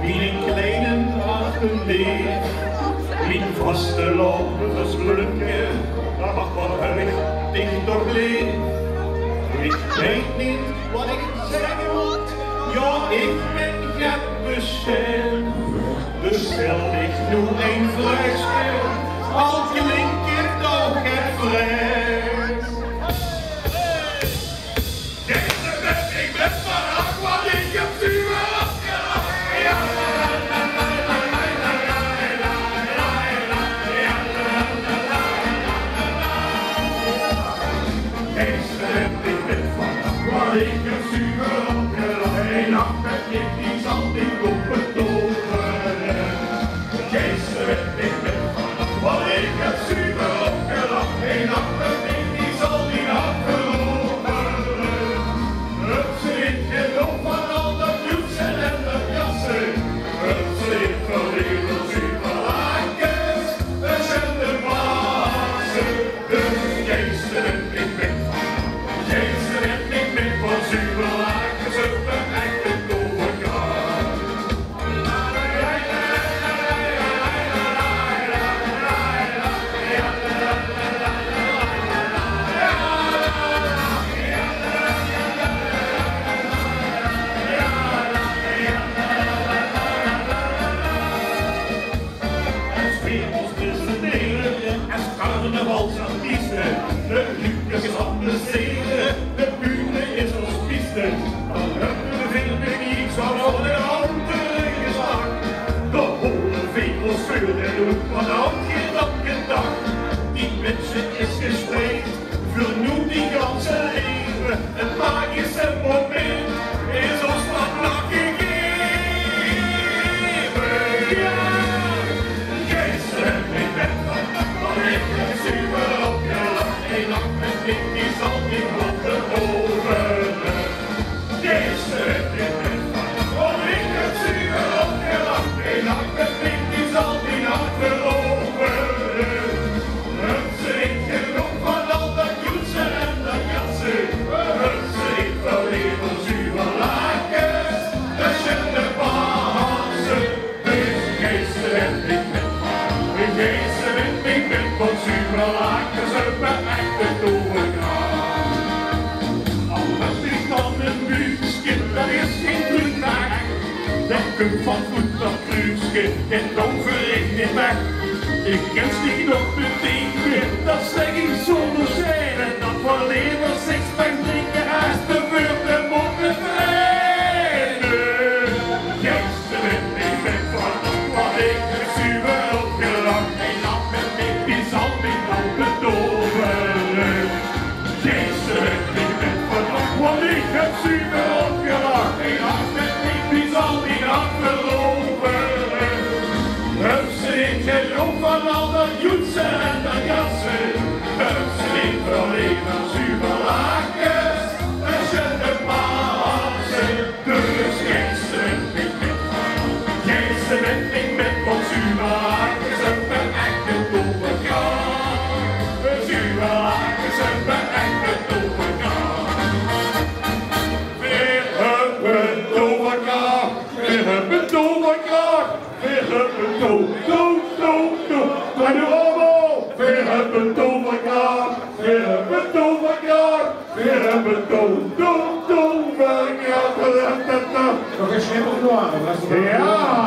wie in kleinen Hagen leeft, wie vaste lopers blukken, ach wat heb ik dicht doorleefd. Ik weet niet wat ik zeggen moet, ja ik ben gebeschermd. Dus stel ik nu een vraagje, al klinkt het toch het vrees. Ik ben van Aqua, ik heb vuur afgelachen. Ik ben van Aqua, ik heb vuur afgelachen. Een nacht met je, die zal ik op het toveren. Ik ben van Aqua, ik heb vuur afgelachen. Een nacht met je, die zal ik afgelopen. De Lucas is aan de zee, de Bühne is ons piste. Dan hebben we veel publiek, zo van de andere gezag. De holle vegels scheuren en doen van elke dag. Die mensen is gestreefd, voor nu die ganse leven. Het magische moment is ons van nacht gegeven. Ja, gisteren ik ben van wat ik heb super opgelachen. Een nacht met dit, die zal niet moeten overen. Gisteren ik ben van wat ik heb super opgelachen. Een nacht met dit, die zal niet afgelopen. Het zit genoeg van al dat joetsen en dat jatsen. Het zit wel even zuur lakens, tussen de bazen. Dus gisteren ik ben van zuur lakens op mijn echte toverkracht. Al heb ik dan een buurtje, dat is geen trucnaak. Denk ik van voet dat kruisje, en over ik niet weg. Ik ken zich nog bedenken, dat zeg ik zonder zijn. En dat voor leven sixpack drinken, haast de beurt en mogen vrijden. Gisteren ik ben van wat ik heb zuur opgelachen. Een nacht met mij, die zal mij nog betoveren. Gisteren ik ben van wat ik heb zuur opgelachen. Een nacht met mij, die zal niet afgelopen. Het zit genoeg van al dat joetsen en dat jassen. Het zit wel even zuur lakens, tussen de bazen. Dus gisteren ik ben van zuur lakens op mijn echte toverkracht. Zuur lakens op mijn echte toverkracht. We hebben toverkracht, we hebben toverkracht. We hebben we hebben toverkracht, we hebben toverkracht, we hebben toverkracht. Nog een schimmel door, Ja.